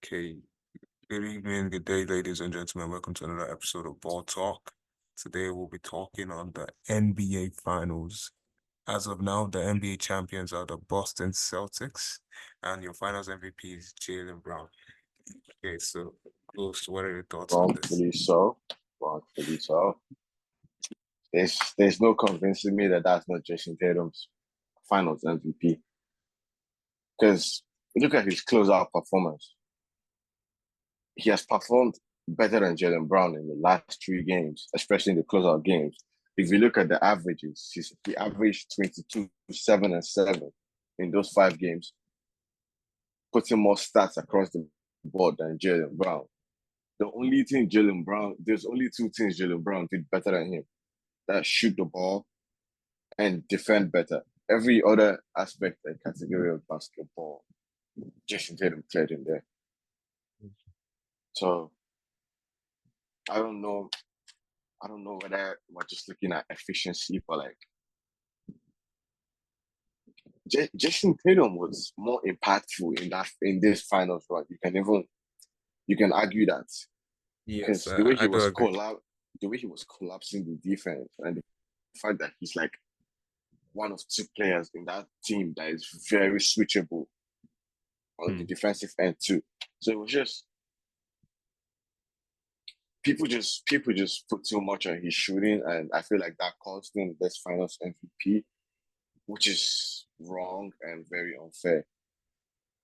Okay, good evening, good day, ladies and gentlemen. Welcome to another episode of Ball Talk. Today we'll be talking on the NBA Finals. As of now, the NBA champions are the Boston Celtics, and your Finals MVP is Jaylen Brown. Okay, so Ghost, what are your thoughts on this? Wrongfully so. Wrongfully so. There's no convincing me that that's not Jason Tatum's Finals MVP. Because look at his closeout performance. He has performed better than Jalen Brown in the last 3 games, especially in the closeout games. If you look at the averages, he averaged 22, 7, and 7 in those 5 games, putting more stats across the board than Jalen Brown. There's only 2 things Jalen Brown did better than him. That shoot the ball and defend better. Every other aspect and category of basketball, Jason Tatum cleared in there. So I don't know whether we're just looking at efficiency, but like Jason Tatum was more impactful in this finals run. You can argue that Yes, because I do agree. the way he was collapsing the defense, and the fact that he's like one of 2 players in that team that is very switchable on the defensive end too. So it was just people just put too much on his shooting, and I feel like that cost him this Finals MVP, which is wrong and very unfair.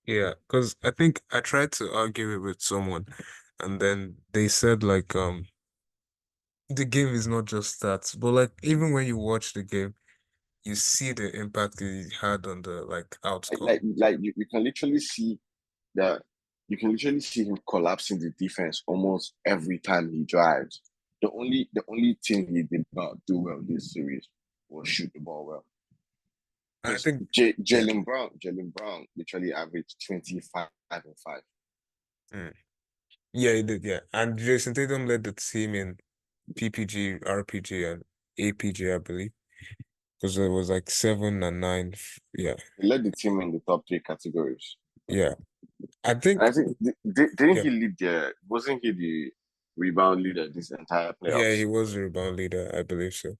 Yeah, because I think I tried to argue it with someone, and then they said like the game is not just stats, but like even when you watch the game, you see the impact it had on the outcome. You can literally see that him collapsing the defense almost every time he drives. The only thing he did not do well this series was shoot the ball well. I Because think yeah. Jalen Brown literally averaged 25 and 5. Mm. Yeah, he did, yeah. And Jason Tatum led the team in PPG, RPG, and APG, I believe. Because it was like 7 and 9. Yeah. He led the team in the top 3 categories. Yeah. I And think I think didn't yeah. he lead wasn't he the rebound leader this entire Yeah, he playoffs? was the rebound leader, I believe so.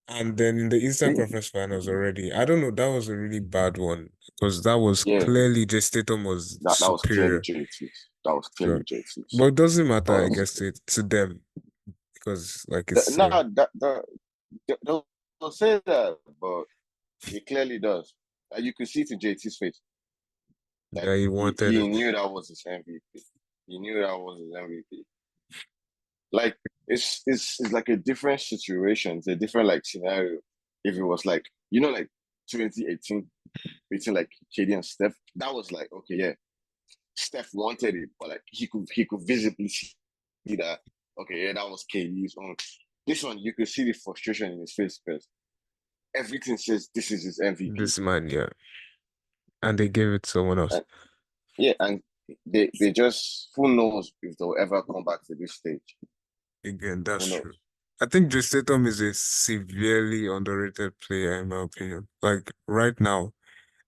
And then in the Eastern Conference Finals already, I don't know, that was a really bad one because that was Yeah, clearly Jason Tatum was that was clearly superior. JT's. That was So, clearly JT's. but it doesn't matter, I guess, to them because like it's No, they'll say that, but it clearly does. You could see it in JT's face. Like yeah, he wanted he it. knew that was his MVP. He knew that was his MVP. Like it's like a different situation. It's a different like scenario. If it was like like 2018 between like KD and Steph, that was like okay, yeah, Steph wanted it, but like he could visibly see that okay, yeah, that was KD's own. This one you could see the frustration in his face because everything says this is his MVP. This man, yeah. And they gave it to someone else. And yeah, and they just who knows if they'll ever come back to this stage. Again, that's Who true. knows? I think Jason Tatum is a severely underrated player in my opinion. Like right now,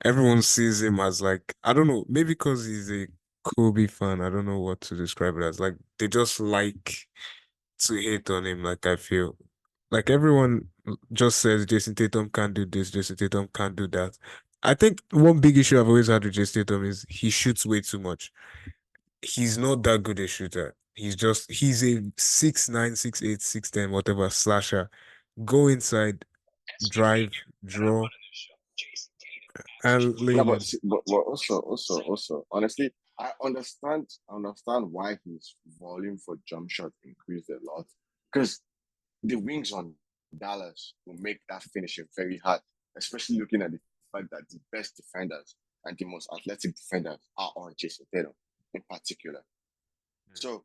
everyone sees him as like I don't know, maybe because he's a Kobe fan. I don't know what to describe it as. Like they just like to hate on him. Like I feel like everyone just says Jason Tatum can't do this, Jason Tatum can't do that. I think one big issue I've always had with Jason Tatum is he shoots way too much. He's not that good a shooter. He's a 6'9", 6'8", 6'10", whatever slasher. Go inside, drive, draw, and lay Yeah, it in. but also, honestly, I understand why his volume for jump shot increased a lot because the wings on Dallas will make that finishing very hard, especially looking at the fact that the best defenders and the most athletic defenders are on Jason Tatum in particular. So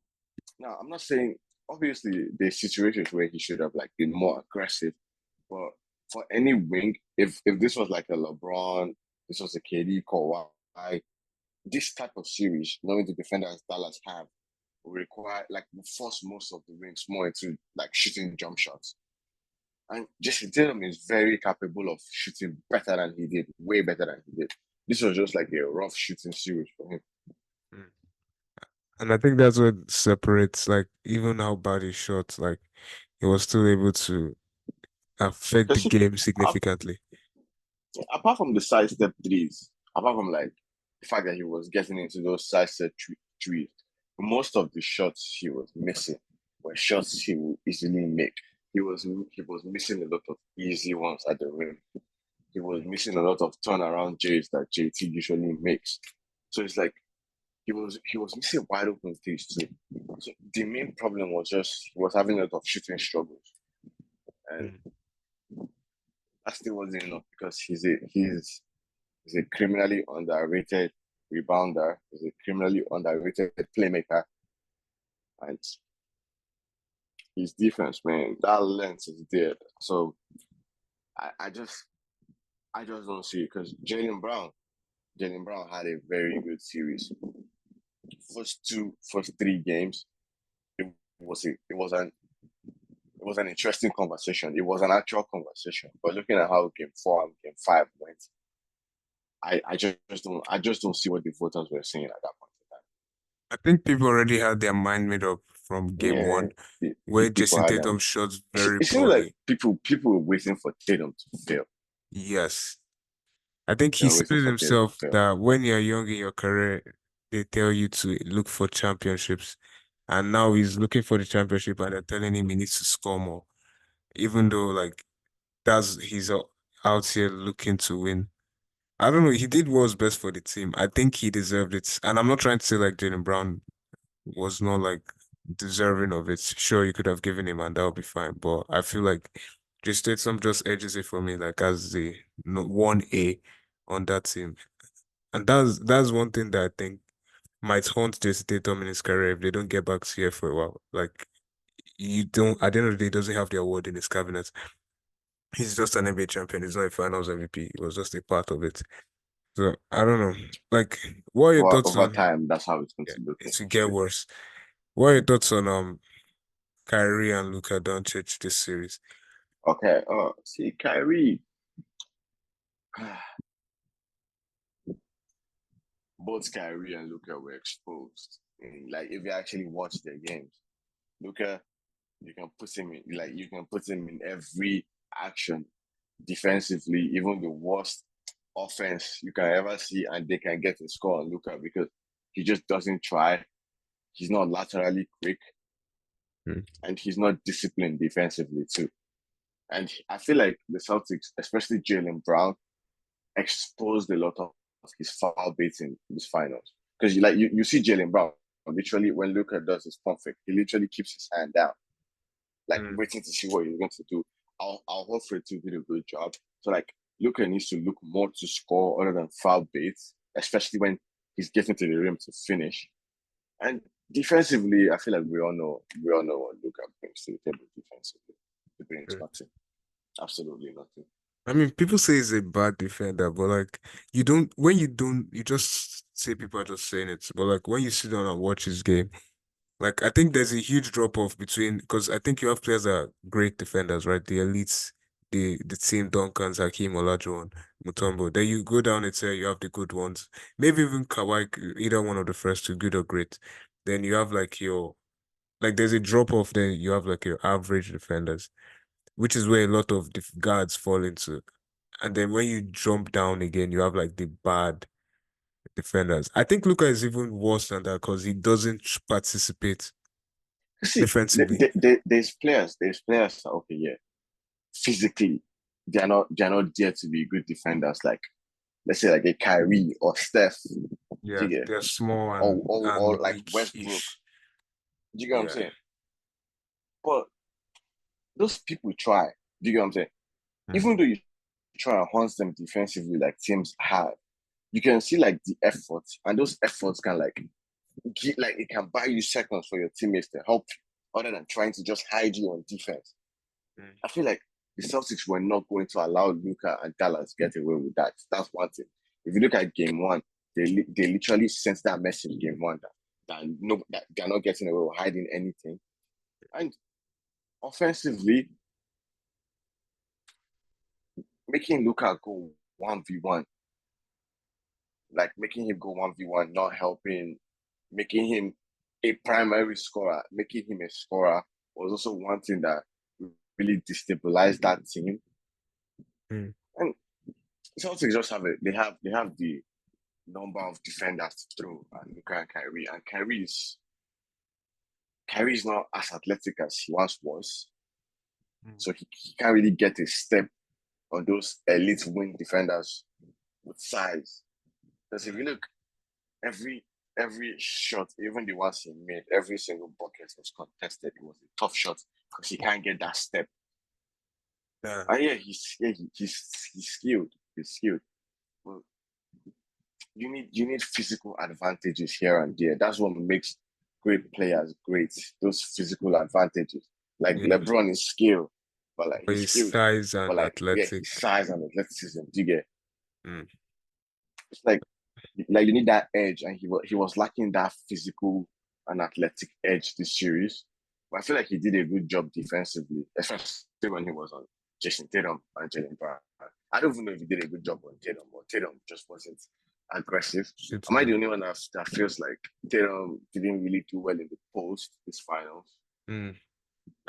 now I'm not saying obviously there's situations where he should have like been more aggressive, but for any wing, if this was like a LeBron, this was a KD, Kawhi, this type of series, knowing the defenders Dallas have, will require like will force most of the wings more into like shooting jump shots. And Jason Tatum is very capable of shooting better than he did, way better than he did. This was just like a rough shooting series for him. And I think that's what separates, like, even how bad he shot, like, he was still able to affect the Because game significantly. apart from the side step threes, apart from like the fact that he was getting into those side step threes, most of the shots he was missing were shots he would easily make. He was missing a lot of easy ones at the rim. He was missing a lot of turnaround J's that JT usually makes. So it's like he was missing wide open things too. So the main problem was just he was having a lot of shooting struggles, and Mm. that still wasn't enough because he's a criminally underrated rebounder. He's a criminally underrated playmaker, and his defense, man, that length is there. So I, I just I just don't see it because Jalen Brown had a very good series. First three games, it was an interesting conversation. It was an actual conversation. But looking at how game four and game five went, I just don't see what the voters were saying at that point I think people already had their mind made up from in game time. one, Yeah, where people Jason had Tatum shot very it seems like poorly. people were waiting for Tatum to fail. Yes. I think They he were said waiting it for Tatum to himself fail. that when you're young in your career, they tell you to look for championships. And now he's looking for the championship and they're telling him he needs to score more. Even though like he's out here looking to win. I don't know. He did what's best for the team. I think he deserved it. And I'm not trying to say like Jaylen Brown was not like deserving of it. Sure, you could have given him and that would be fine. But I feel like just Tatum just edges it for me, like as the no, 1A on that team. And that's one thing that I think might haunt Jason Tatum in his career if they don't get back to here for a while. Like you don't at the end of the day, he doesn't have the award in his cabinet. He's just an NBA champion. He's not a finals MVP. He was just a part of it. So I don't know. Like, what are your thoughts Over on time, that's how it's going yeah, to look it will get anyway. worse. What are your thoughts on Kyrie and Luka Doncic this series? Okay. See, Kyrie, both Kyrie and Luca were exposed. And like, if you actually watch their games, Luca, you can put him in every action defensively, even the worst offense you can ever see, and they can get a score on Luca because he just doesn't try. He's not laterally quick, Hmm. and he's not disciplined defensively too. And I feel like the Celtics, especially Jalen Brown, exposed a lot of his foul baits in this finals. Because you see Jalen Brown literally when Luca does his pump fake, he literally keeps his hand down, like Hmm. waiting to see what he's going to do. I'll hope for it to do a good job. So like Luca needs to look more to score other than foul baits, especially when he's getting to the rim to finish. And defensively, I feel like we all know what Luca brings to the table defensively. He brings Hmm. nothing. Absolutely nothing. I mean, people say he's a bad defender, but like you don't, you just say people are just saying it. But like when you sit down and watch his game, like I think there's a huge drop off between because I think you have players that are great defenders, right? The elites, the team Duncans, Hakeem Olajuwon, Mutombo. Then you go down and say you have the good ones. Maybe even Kawhi, either one of the first two, good or great. Then you have like your like there's a drop off, then you have like your average defenders, which is where a lot of the guards fall into. And then when you jump down again, you have like the bad defenders. I think Luca is even worse than that because he doesn't participate See, defensively. there's players. Okay, yeah, physically, they're not there to be good defenders. Like let's say like a Kyrie or Steph, Yeah, you get, they're small or and like Westbrook. weak-ish. Do you get what I'm Yeah. saying? But those people try. Do you get what I'm saying? Mm, Even though you try and hunt them defensively, like teams have, you can see like the effort, and those efforts can like it can buy you seconds for your teammates to help you, other than trying to just hide you on defense. mm, I feel like the Celtics were not going to allow Luca and Dallas get away with that. That's one thing. If you look at game one, they literally sent that message game one that they're not getting away with hiding anything. And offensively, making Luca go 1v1, like making him go 1v1, not helping, making him a primary scorer, making him a scorer was also one thing that really destabilized that team. Mm. And Celtics just have it. They have the number of defenders to throw and Luka and Kyrie. And Kyrie is not as athletic as he once was. Mm. So he can't really get a step on those elite wing defenders with size. Because if you look, every every shot, even the ones he made, every single bucket was contested. It was a tough shot because he can't get that step. Yeah. And he's skilled. He's skilled. But you need physical advantages here and there. That's what makes great players great. Those physical advantages. Like Yeah. LeBron is skilled, but like But he's his skilled, size but and like yeah, athletic. his size and athleticism. Do you get? Mm. It's like you need that edge, and he was lacking that physical and athletic edge this series. But I feel like he did a good job defensively, especially when he was on Jason Tatum and Jalen Brown. I don't even know if he did a good job on Tatum, but Tatum just wasn't aggressive. Am I the Shooting. only one that feels like Tatum didn't really do well in the post this finals? Mm.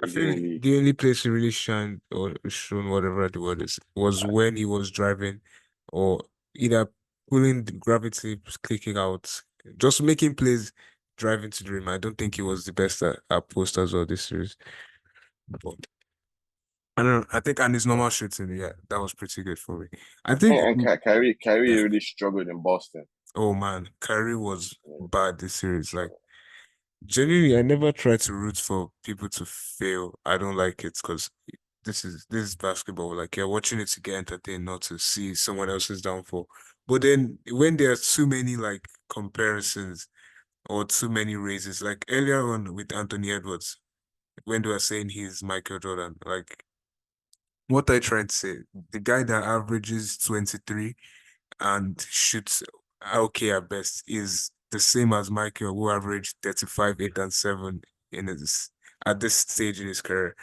I He didn't feel really. the only place he really shined or shown whatever the word is was when he was driving or either pulling the gravity, clicking out, just making plays driving to the rim. I don't think he was the best at post as well this series. But I don't know. I think and his normal shooting, yeah, that was pretty good for me. I think And Kyrie yeah. really struggled in Boston. Oh man, Kyrie was Yeah, bad this series. Like struggled. genuinely, I never try to root for people to fail. I don't like it because this is basketball. Like you're watching it to get entertained, not to see someone else's downfall. But then when there are too many like comparisons or too many raises, like earlier on with Anthony Edwards, when they were saying he's Michael Jordan, like what I tried to say, the guy that averages 23 and shoots okay at best is the same as Michael, who averaged 35, 8, and 7 in his at this stage in his career.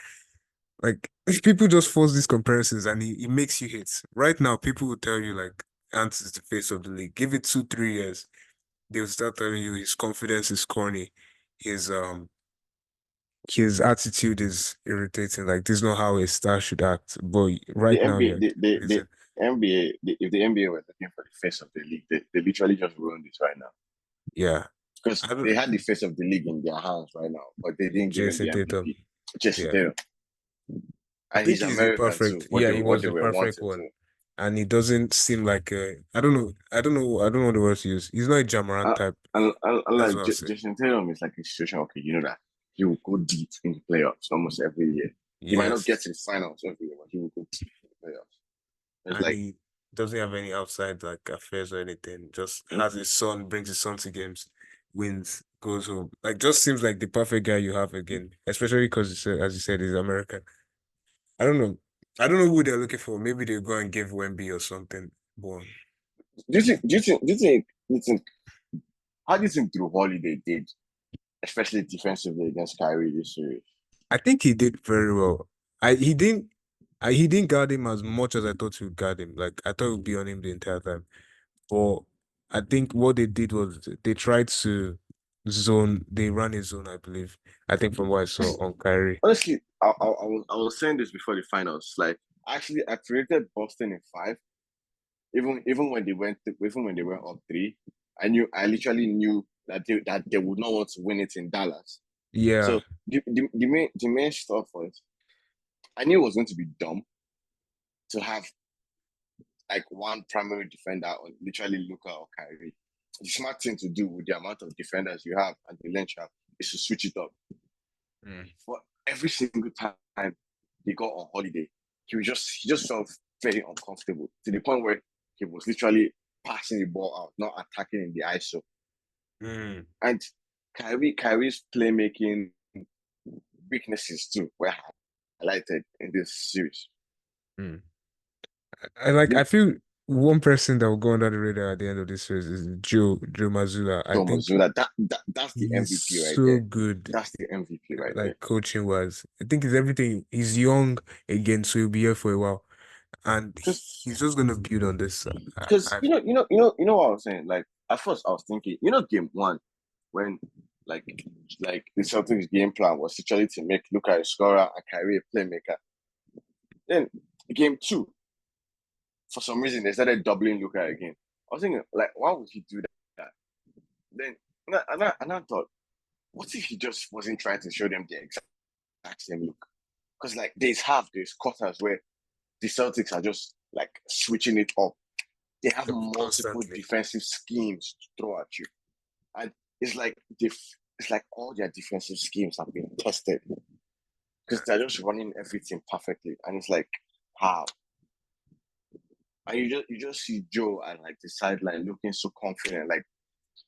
Like people just force these comparisons and it makes you hate. Right now, people will tell you like Ant is the face of the league. Give it 2, 3 years, they'll start telling you his confidence is corny. His um his attitude is irritating. Like this is not how a star should act. But The right now, NBA, yeah, the NBA, if the NBA were looking for the face of the league, they literally just ruined it right now yeah. because I they don't had the face of the league in their hands right now, but they didn't give him Jason the Tatum. MVP. Jason Yeah. Tatum, I and think he's he's the American too. perfect. Yeah, he What was they the were perfect wanting one. to. And he doesn't seem like a, I don't know. I don't know. I don't know the words to use. He's not a Jamaran type. And That's like what I'll say. Jason Tatum is like a situation. Okay, you know that he will go deep in the playoffs almost every year. He might not get Yes. to the finals every year, but he will go deep in the playoffs. It's And like he doesn't have any outside like affairs or anything. Just hmm? has his son, brings his son to games, wins, goes home. Like just seems like the perfect guy you have again. Especially because as you said, he's American. I don't know. I don't know who they're looking for. Maybe they'll go and give Wemby or something. But Do you think how do you think Drew Holiday did, especially defensively against Kyrie this series? I think he did very well. He didn't guard him as much as I thought he would guard him. Like I thought he would be on him the entire time. But I think what they did was they tried to zone. They ran a zone, I believe. I think from what I saw on Kyrie. Honestly, I was saying this before the finals. Like, actually, I predicted Boston in five. Even when they went up three, I literally knew that they would not want to win it in Dallas. Yeah, So the main stuff was I knew it was going to be dumb to have like one primary defender on literally Luka or Kyrie. The smart thing to do with the amount of defenders you have and the length you have is to switch it up. mm, For every single time they got on holiday, he just felt very uncomfortable to the point where he was literally passing the ball out, not attacking in the ISO. mm. And Kyrie's playmaking weaknesses too were highlighted in this series. Mm. I like. You I feel one person that will go under the radar at the end of this series is Joe Mazzulla. I know, think Mazzulla, that's the he's MVP right so there. good. That's the MVP right there. Like coaching wise. I think it's everything. He's young again, so he'll be here for a while, and Because he's just gonna build on this. because you know what I was saying. Like at first I was thinking, game one when Like the Celtics game plan was literally to make Luka a scorer and Kyrie a playmaker. Then game two, for some reason they started doubling Luka again. I was thinking, like, why would he do that? Then and I thought, what if he just wasn't trying to show them the exact same look? Because like there's quarters where the Celtics are just like switching it up. They have multiple constantly. defensive schemes to throw at you, and it's like it's like all their defensive schemes have been tested because they're just running everything perfectly, and it's like how. And you just see Joe and like the sideline looking so confident, like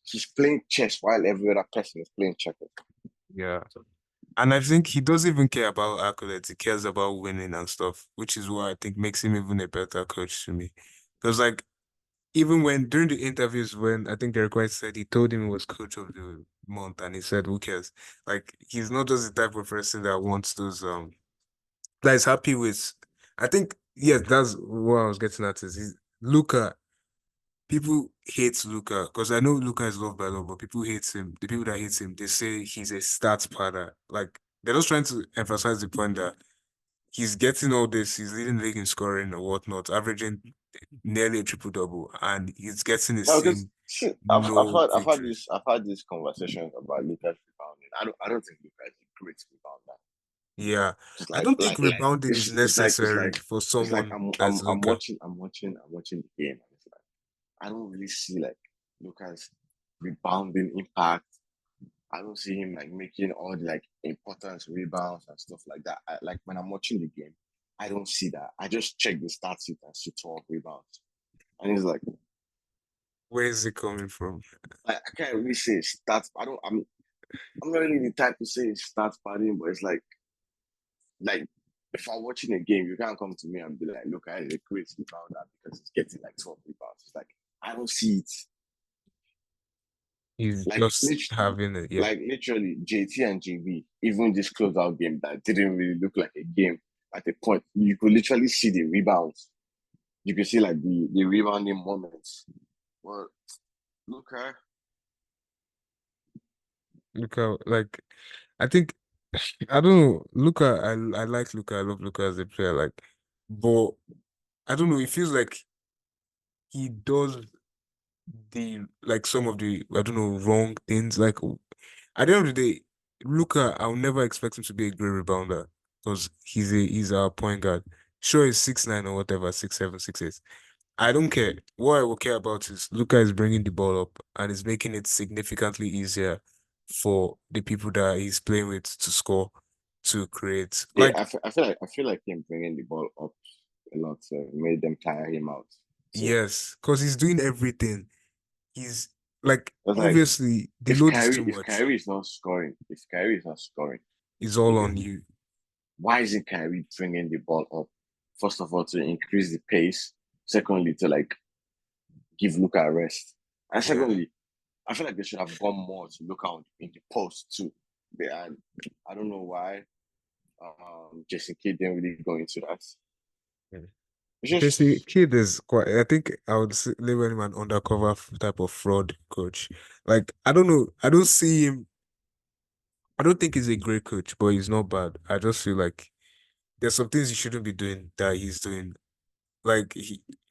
he's playing chess while every other person is playing checkers. Yeah. And I think he doesn't even care about accolades. He cares about winning and stuff, which is what I think makes him even a better coach to me. Because like even when during the interviews when I think Derek White said he told him he was coach of the month and he said, who cares? Like he's not just the type of person that wants those that is happy with I think yes, that's what I was getting at is he's Luca. People hate Luca because I know Luca is loved by a lot, but people hate him. The people that hate him, they say he's a stats padder. Like they're just trying to emphasize the point that he's getting all this, he's leading the league in scoring or whatnot, averaging nearly a triple double, and he's getting the No, because same no victories. I've had these conversations about Lucas rebounding. I don't think Lucas is a great rebounder. Yeah. Just I don't think like rebounding is necessary for it's like someone that's Luca. I'm watching the game, and it's like I don't really see like Lucas rebounding impact. I don't see him like making all the like important rebounds and stuff like that. Like when I'm watching the game, I don't see that. I just check the stats sheet and see 12 rebounds, and it's Where is it coming from? like I can't really say stats. I'm not really the type to say stats padding, but it's like if I'm watching a game, you can't come to me and be like, look, I had a great rebounder because he's getting like 12 rebounds. It's like I don't see it. He's Like just having it, yeah. literally JT and JB, even this closeout game that didn't really look like a game at a point, you could literally see the rebounds. You could see like the rebounding moments. Well, look, Luca, like I think I don't know. Luca, I like Luca. I love Luca as a player. Like, but I don't know. It feels like he does the like some of the I don't know wrong things. Like at the end of the day, Luca, I'll never expect him to be a great rebounder because he's our point guard. Sure, he's 6'9" or whatever, 6'7", 6'8". I don't care. What I will care about is Luca is bringing the ball up and is making it significantly easier for the people that he's playing with to score, to create. yeah, Like, I feel like him bringing the ball up a lot made them tire him out. So yes, because he's doing everything. He's like, it's like obviously, the load is too If much. Kyrie is not scoring, if Kyrie is not scoring It's all in the on you. why isn't Kyrie bringing the ball up? First of all, to increase the pace. Secondly, to like give Luca a rest. And Yeah. secondly, I feel like they should have gone more to look out in the post too. And I don't know why Jason Kidd didn't really go into that. Yeah. It's Jesse just Kidd is quite, I think I would label him an undercover type of fraud coach. Like, I don't know. I don't see him. I don't think he's a great coach, but he's not bad. I just feel like there's some things he shouldn't be doing that he's doing. Like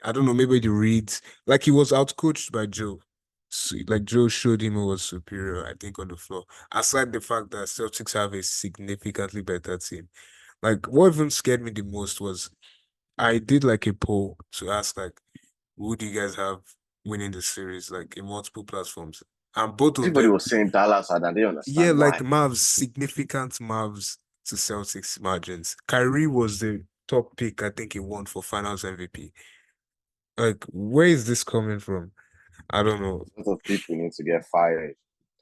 I don't know, maybe the reads. Like he was outcoached by Joe. So, like Joe showed him he was superior, I think, on the floor. Aside the fact that Celtics have a significantly better team. Like what even scared me the most was I did like a poll to ask like who do you guys have winning the series, like in multiple platforms. And both of everybody them, was saying Dallas and I didn't yeah, understand like why. Mavs, significant Mavs to Celtics margins. Kyrie was the top pick, I think he won for Finals MVP. Like, where is this coming from? I don't know. A lot of people need to get fired.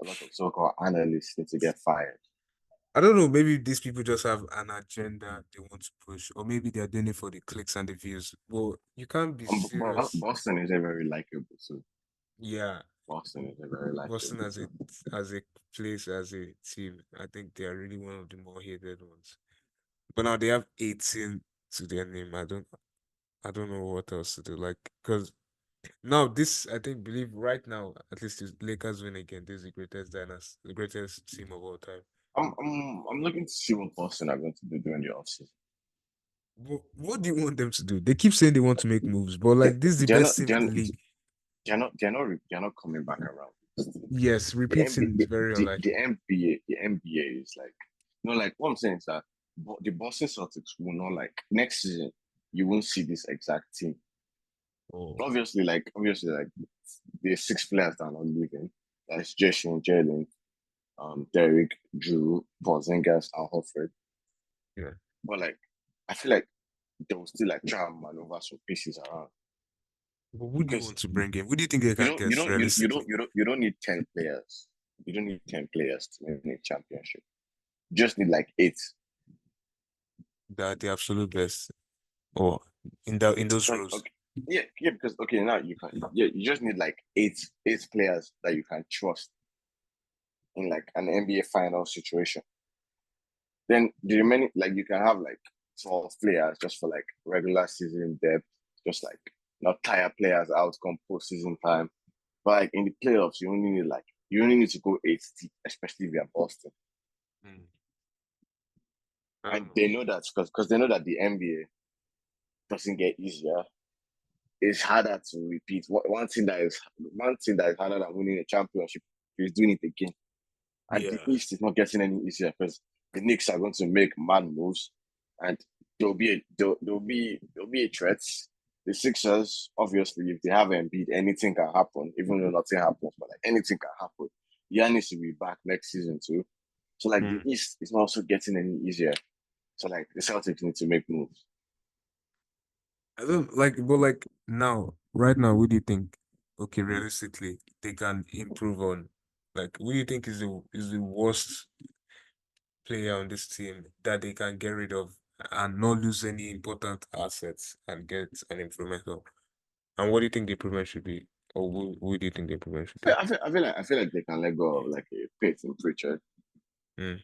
A lot of so-called analysts need to get fired. I don't know. Maybe these people just have an agenda they want to push, or maybe they're doing it for the clicks and the views. Well, you can't be serious. Boston is a very likable, so Yeah, Boston is a very Boston likable. So as a place, as a team, I think they are really one of the more hated ones. But now they have 18 to their name. I don't know what else to do. Like, because Now, this I think believe right now, at least if Lakers win again, this is the greatest dynasty, the greatest team of all time. I'm looking to see what Boston are going to do during the offseason. What do you want them to do? They keep saying they want to make moves, but They, like this is the they're best not team in the league. they're not coming back around. Yes, repeating is very The unlikely. NBA is like, like what I'm saying is that the Boston Celtics will not, like, next season you won't see this exact team. Oh, Obviously, like the six players that are not leaving. That's Jason, Jalen, Derek, Drew, Porzingis, Al Horford. yeah. But like, I feel like they will still like try and maneuver some pieces around But who do you because want to bring in? Who do you think they can get realistically? you don't need 10 players. You don't need 10 players to win a championship. You just need like eight. That the absolute best, or in those Like, roles. okay, yeah, because okay, now you can, you just need like eight players that you can trust in like an NBA final situation. Then the remaining, like, you can have like 12 players just for like regular season depth, just like not tire players out come postseason time. But like in the playoffs, you only need to go eight deep, especially if you're Boston. Hmm. I don't And know. they know that because they know that the NBA doesn't get easier. It's harder to repeat. One thing that is harder than winning a championship is doing it again. And the Yeah. East is not getting any easier because the Knicks are going to make mad moves, and there'll be a threat. The Sixers, obviously, if they have Embiid, anything can happen. Even though nothing happens, but like anything can happen. Giannis will be back next season too. So like the Hmm. East is not also getting any easier. So like the Celtics need to make moves. I don't like, but like now, right now, what do you think? Okay, realistically, they can improve on. Like, what do you think is the worst player on this team that they can get rid of and not lose any important assets and get an improvement on? And what do you think the improvement should be? Or who do you think the improvement should be? I feel like they can let go of like a Peyton Pritchard. Hmm.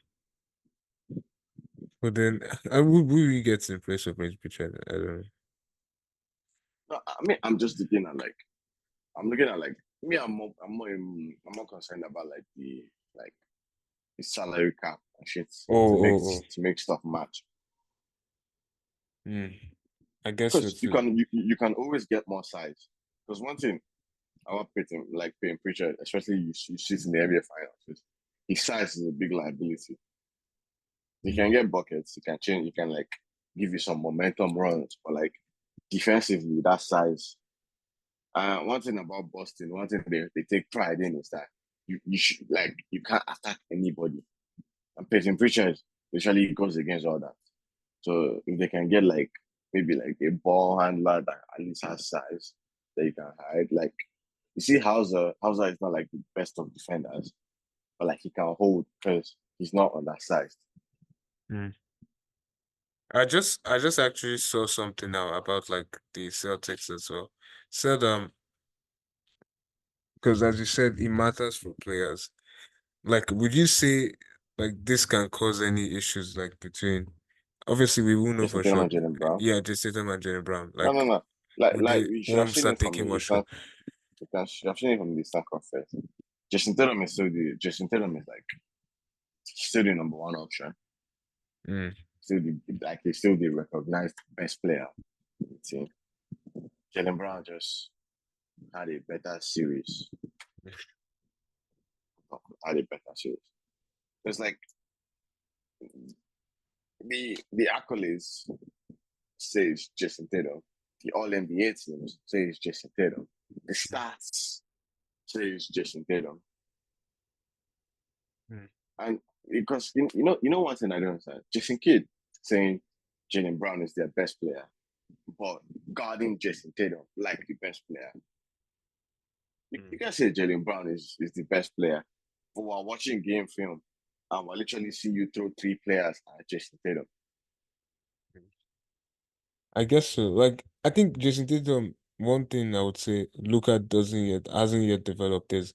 But then, who we get in place of Prince Richard? I don't know. No, I mean, I'm looking at like me. I'm more concerned about like the salary cap and shit Oh, oh, to make stuff match. oh. Hmm. I guess so Because too. you can always get more size. Because one thing about paying Pritchard, especially you see it in the NBA finals, is his size is a big liability. He can Hmm. get buckets, he can change, he can like give you some momentum runs, but like defensively, that size. One thing about Boston, one thing they take pride in is that you should, like, you can't attack anybody. And Peyton Pritchard usually goes against all that. So if they can get like maybe like a ball handler that at least has size that you can hide, like, you see Hauser is not like the best of defenders, but like he can hold because he's not undersized. Hmm. I just actually saw something now about like the Celtics as well. Said because as you said, it matters for players. Like, would you say like this can cause any issues like between? Obviously, we won't know Jason for Tatum sure. and Jalen Brown. Yeah, just Tatum and Jaylen Brown. No, no, Like, no. would Like they we should have one seen start it from taking the more shot? Eastern. You should have seen it from the Eastern Conference. Jason Tatum is like still the number one option. Mm. He's still the recognized best player in the team. Jalen Brown just had a better series. Had a better series. It's like the accolades says Jason Tatum. The All NBA teams says Jason Tatum. The stats says Jason Tatum. Mm. And because you know one thing I don't understand. Jason Kidd saying Jalen Brown is their best player, but guarding Jason Tatum like the best player. You Mm. can say Jalen Brown is the best player, but while watching game film, I literally see you throw three players at Jason Tatum. I guess so. Like, I think Jason Tatum. One thing I would say Luca doesn't yet hasn't yet developed is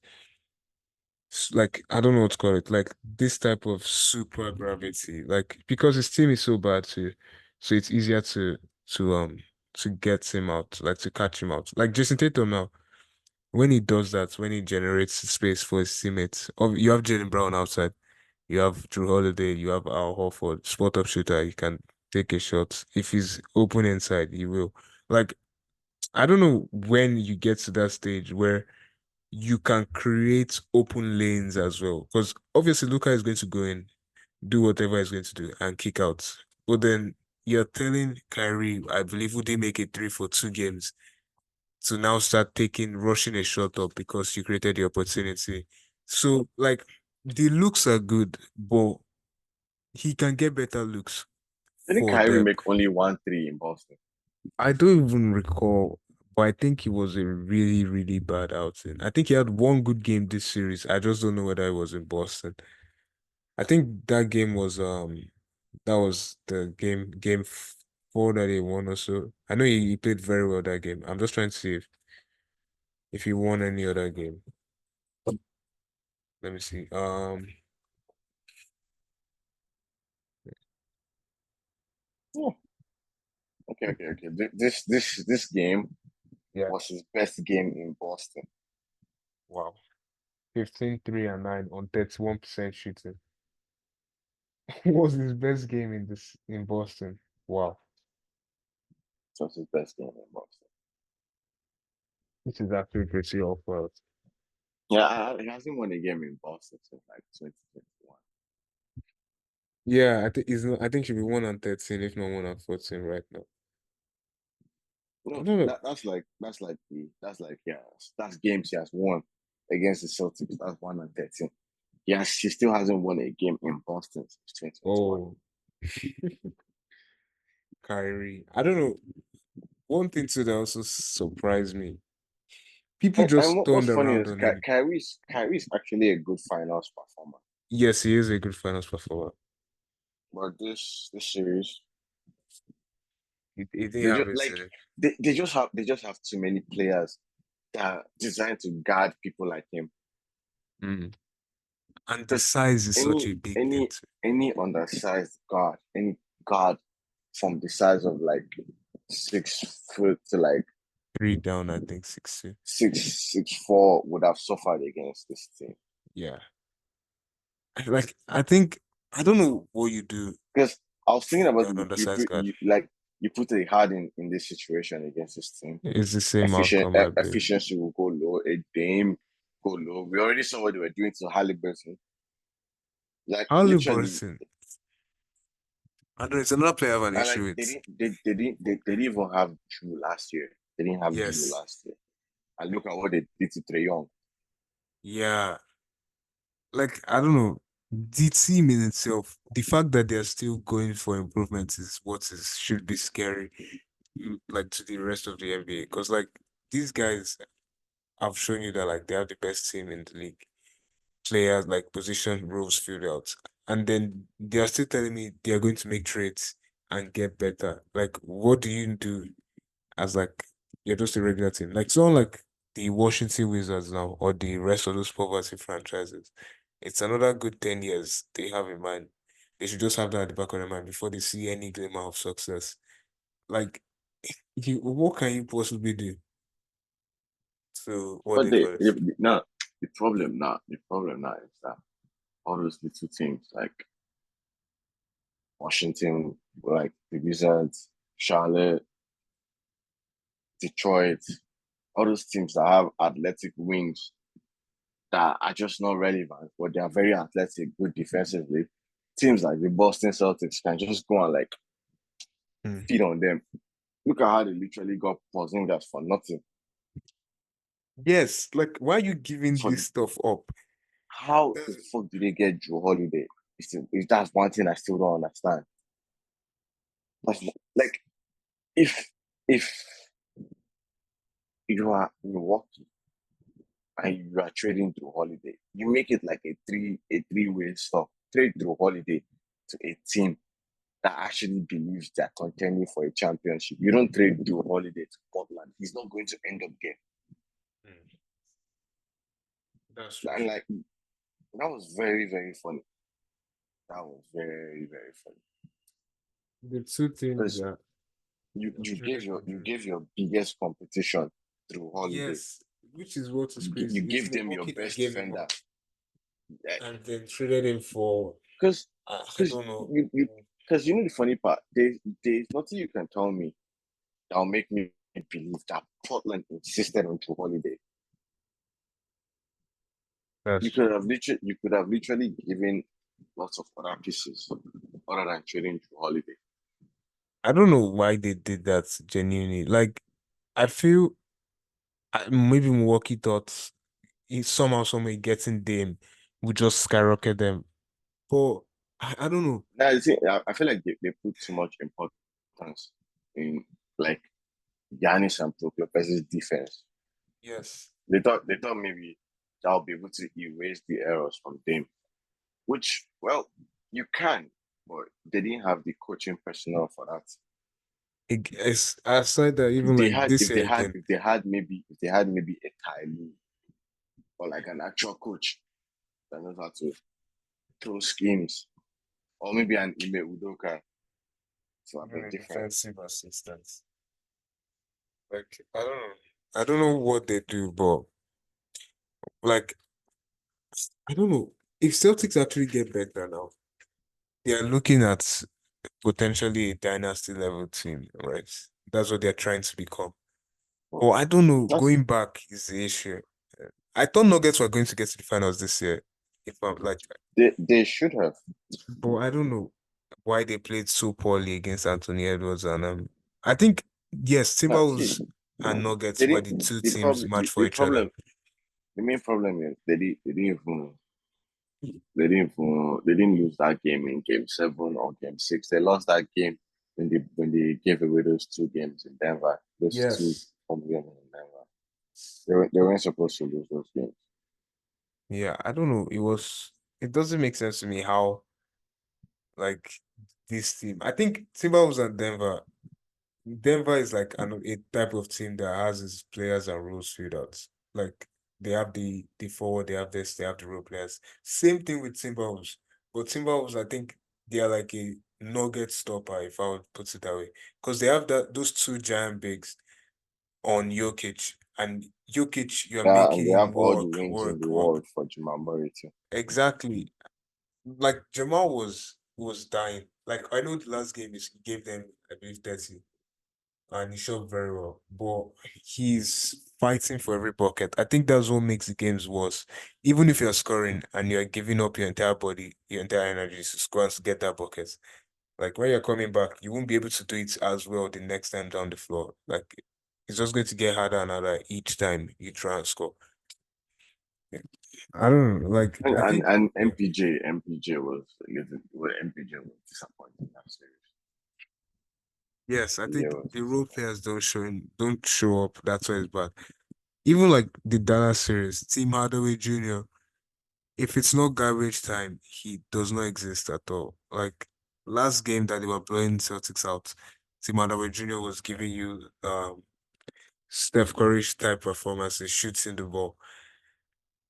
like I don't know what to call it, like this type of super gravity, like because his team is so bad too, so it's easier to to get him out, like to catch him out. Like Jason Tatum now, when he does that, when he generates space for his teammates, you have Jalen Brown outside, you have Drew Holiday, you have Al Horford, spot up shooter. He can take a shot. If he's open inside, he will. Like, I don't know when you get to that stage where you can create open lanes as well. Because obviously Luka is going to go in, do whatever he's going to do, and kick out. But then you're telling Kyrie, I believe, who did make it three for 2 games, to now start rushing a shot up because you created the opportunity. So, like, the looks are good, but he can get better looks Didn't for Kyrie them. make only 1 3 in Boston? I don't even recall, but I think it was a really, really bad outing. I think he had one good game this series. I just don't know whether it was in Boston. I think that was the game 4 that he won or so. I know he played very well that game. I'm just trying to see if he won any other game. Let me see. Yeah. Okay. This game Yeah. was his best game in Boston. Wow. 15, 3, and 9 on 31% shooting. Was his best game in Boston. Wow. It was his best game in Boston. This is actually pretty awful. Yeah, he hasn't won a game in Boston since like 2021. Yeah, I think I think should be 1 and 13, if not 1 and 14 right now. I No, don't know. that's like yeah, that's games he has won against the Celtics. That's 1 and 13. Yes, he still hasn't won a game in Boston since 2021. Oh, Kyrie. I don't know. One thing too that also surprised me. People And just what's turned funny around is on him. Kyrie's actually a good finals performer. Yes, he is a good finals performer. But this series, He didn't they have just it like in him. they just have too many players that are designed to guard people like him. Mm. And the Because size is such any a big thing any too. any undersized guard, any guard from the size of like 6 foot to like 3 down, I think 6-2. 6'4" would have suffered against this team. Yeah. Like I think I don't know what you do Because I was thinking if about you're it, an undersized guy. you put a hard in this situation against this team. It's the same outcome, I believe. Efficiency will go low. A Dame go low. We already saw what they were doing to Halliburton. Like literally, Halliburton. I don't know, it's another player I have an and issue like with. they didn't even have Drew last year. They didn't have Drew Yes. last year. And look at what they did to Trey Young. Yeah. Like, I don't know. The team in itself, the fact that they're still going for improvement is what is should be scary, like to the rest of the NBA. Because like these guys have shown you that like they have the best team in the league. Players like position roles filled out. And then they are still telling me they are going to make trades and get better. Like, what do you do as like you're just a regular team. Like someone like the Washington Wizards now or the rest of those poverty franchises. It's another good 10 years they have in mind. They should just have that at the back of their mind before they see any glimmer of success. Like what can you possibly do to what But they call it? now the problem now is that all those little teams like Washington, like the Wizards, Charlotte, Detroit, all those teams that have athletic wings that are just not relevant, but they are very athletic, good defensively. Teams like the Boston Celtics can just go and like Hmm. feed on them. Look at how they literally got Porzingis for nothing. Yes, like why are you giving For this stuff up? how the That's- fuck did they get Drew Holiday? That's one thing I still don't understand. Like if if you are Milwaukee and you are trading through Holiday, you make it like a three-way stop. Trade through Holiday to a team that actually believes they're contending for a championship. You don't trade through Holiday to Portland. He's not going to end up there. Hmm. That's true. And like that was very, very funny. That was very, very funny. The two things Because that You're traded for you Jordan. gave your biggest competition through holiday. Yes, which is what is You crazy. It's gave them your Milwaukee that best gave him defender. up and then traded him for Because I because don't know. you know the funny part, there's nothing you can tell me that'll make me believe that Portland insisted on to holiday. That's true. You could have literally given lots of other pieces other than trading to holiday. I don't know why they did that genuinely. Like, I feel maybe Milwaukee thought somehow, someway getting Dame would just skyrocket them. But I don't know. Now, you see, I feel like they put too much importance in like Giannis and Brook Lopez's defense. Yes. They thought maybe they'll be able to erase the errors from them, which well you can, but they didn't have the coaching personnel for that. It's aside that even like this year again. If they had maybe a Kylie or like an actual coach that knows how to throw schemes, or maybe an Ime Udoka, to have Even been a different. defensive assistant. Like, I don't know. I don't know what they do, but like, I don't know. If Celtics actually get better now, they are looking at potentially a dynasty level team, right? That's what they're trying to become. But But I don't know. that's Going back is the issue. I thought Nuggets were going to get to the finals this year. If I'm like, they should have. but I don't know why they played so poorly against Anthony Edwards. And I think yes, Now, see, Timberwolves and Nuggets they were didn't. the two The teams problem, matched for each other. the main problem is they didn't lose that game in game seven or game six. They lost that game when they gave away those two games in Denver. Those two Yes. home games in Denver. They weren't supposed to lose those games. Yeah, I don't know. It doesn't make sense to me how like this team. I think Timberwolves and Denver is like a type of team that has its players and rules figured out. Like they have the forward, they have this, they have the role players. Same thing with Timberwolves. But Timberwolves, I think they are like a nugget stopper, if I would put it that way. Because they have those two giant bigs on Jokic. And Jokic, you're Yeah, and making they him have all the work, wings in the work, work. world for Jamal Murray too. Exactly. Like Jamal was dying. Like I know the last game is he gave them, I believe, 30 and he shot very well. But he's fighting for every bucket. I think that's what makes the games worse. Even if you're scoring and you're giving up your entire body, your entire energy to score and to get that bucket. Like when you're coming back, you won't be able to do it as well the next time down the floor. Like it's just going to get harder and harder each time you try and score. I don't know. Like I think And yeah. MPJ was a little, well, MPJ was disappointing in that series. Yes, I MPJ think was the role disappointing. players don't show up. That's why it's bad. Even like the Dallas series, Tim Hardaway Jr. If it's not garbage time, he does not exist at all. Like last game that they were blowing Celtics out, Tim Hardaway Jr. was giving you Steph Curry type performances, shooting the ball.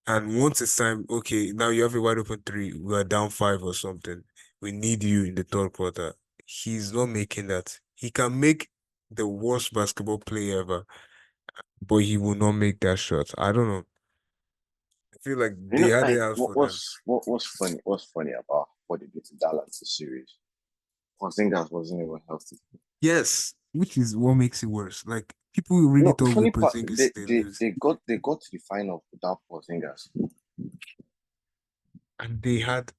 And once it's time, okay, now you have a wide open three, we are down five or something. We need you in the third quarter. He's not making that. He can make the worst basketball play ever, but he will not make that shot. I don't know. I feel like You they know, had it like out for them. what's funny? What's funny about what they did to Dallas this series? Porzingis wasn't even healthy. Yes, which is what makes it worse. Like people really No, the thought funny with part, Porzingis they lose, they got to the final without Porzingis. and they had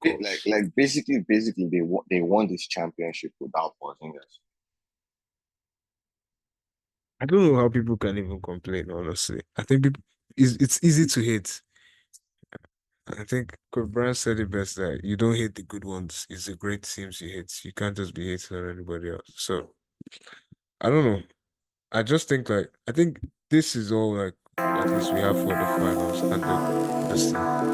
gosh. Basically they won this championship without Porzingis. I don't know how people can even complain. Honestly, I think it's easy to hate. I think Kobe Bryant said it best that you don't hate the good ones. It's the great teams you hate. You can't just be hating on anybody else. So I don't know. I just think like I think this is all like at least we have for the finals and the this thing.